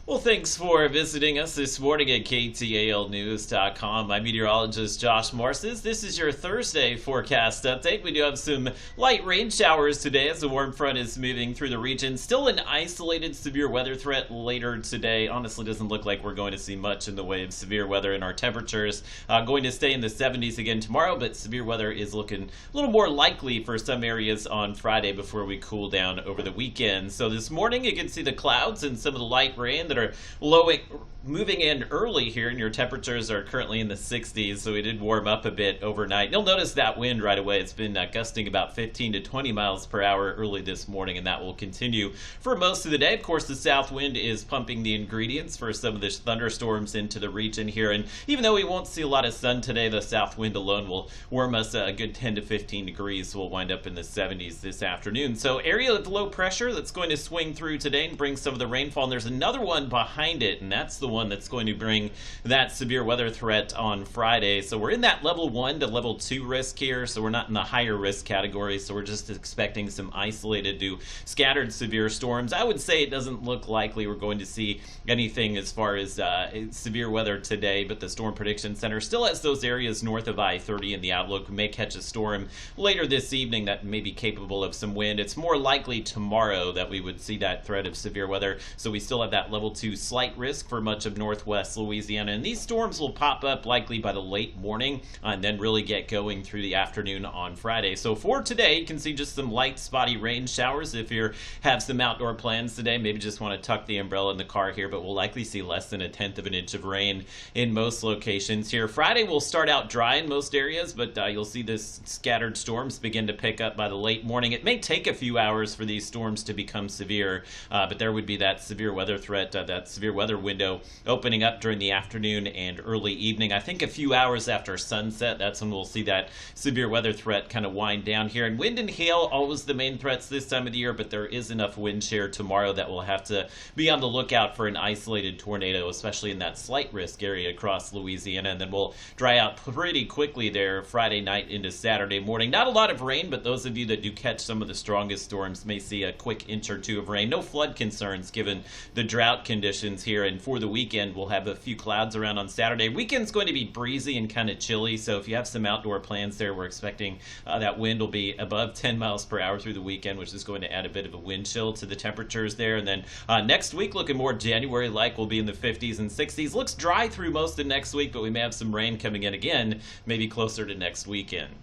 Well, thanks for visiting us this morning at KTALnews.com. I'm meteorologist Josh Morses. This is your Thursday forecast update. We do have some light rain showers today as the warm front is moving through the region. Still an isolated severe weather threat later today. Honestly, doesn't look like we're going to see much in the way of severe weather, and our temperatures going to stay in the 70s again tomorrow, but severe weather is looking a little more likely for some areas on Friday before we cool down over the weekend. So this morning you can see the clouds and some of the light rain that are moving in early here, and your temperatures are currently in the 60s, so we did warm up a bit overnight. You'll notice that wind right away. It's been gusting about 15 to 20 miles per hour early this morning, and that will continue for most of the day. Of course, the south wind is pumping the ingredients for some of the thunderstorms into the region here, and even though we won't see a lot of sun today, the south wind alone will warm us a good 10 to 15 degrees. We'll wind up in the 70s this afternoon. So area of low pressure that's going to swing through today and bring some of the rainfall, and there's another one behind it, and that's the one that's going to bring that severe weather threat on Friday. So we're in that level 1 to level 2 risk here, so we're not in the higher risk category, so we're just expecting some isolated to scattered severe storms. I would say it doesn't look likely we're going to see anything as far as severe weather today, but the Storm Prediction Center still has those areas north of I-30 in the outlook. We may catch a storm later this evening that may be capable of some wind. It's more likely tomorrow that we would see that threat of severe weather, so we still have that level 2 slight risk for much of northwest Louisiana, and these storms will pop up likely by the late morning and then really get going through the afternoon on Friday. So for today, you can see just some light spotty rain showers if you have some outdoor plans today. Maybe just want to tuck the umbrella in the car here, but we'll likely see less than 1/10 of an inch of rain in most locations here. Friday will start out dry in most areas, but you'll see this scattered storms begin to pick up by the late morning. It may take a few hours for these storms to become severe, but there would be that severe weather threat, that severe weather window opening up during the afternoon and early evening. I think a few hours after sunset, that's when we'll see that severe weather threat kind of wind down here. And wind and hail, always the main threats this time of the year, but there is enough wind shear tomorrow that we'll have to be on the lookout for an isolated tornado, especially in that slight risk area across Louisiana, and then we'll dry out pretty quickly there Friday night into Saturday morning. Not a lot of rain, but those of you that do catch some of the strongest storms may see a quick inch or two of rain. No flood concerns given the drought conditions here, and for the weekend we'll have a few clouds around on Saturday. Weekend's going to be breezy and kind of chilly, so if you have some outdoor plans there, we're expecting that wind will be above 10 miles per hour through the weekend, which is going to add a bit of a wind chill to the temperatures there. And then next week, looking more January-like, we'll be in the 50s and 60s. Looks dry through most of next week, but we may have some rain coming in again, maybe closer to next weekend.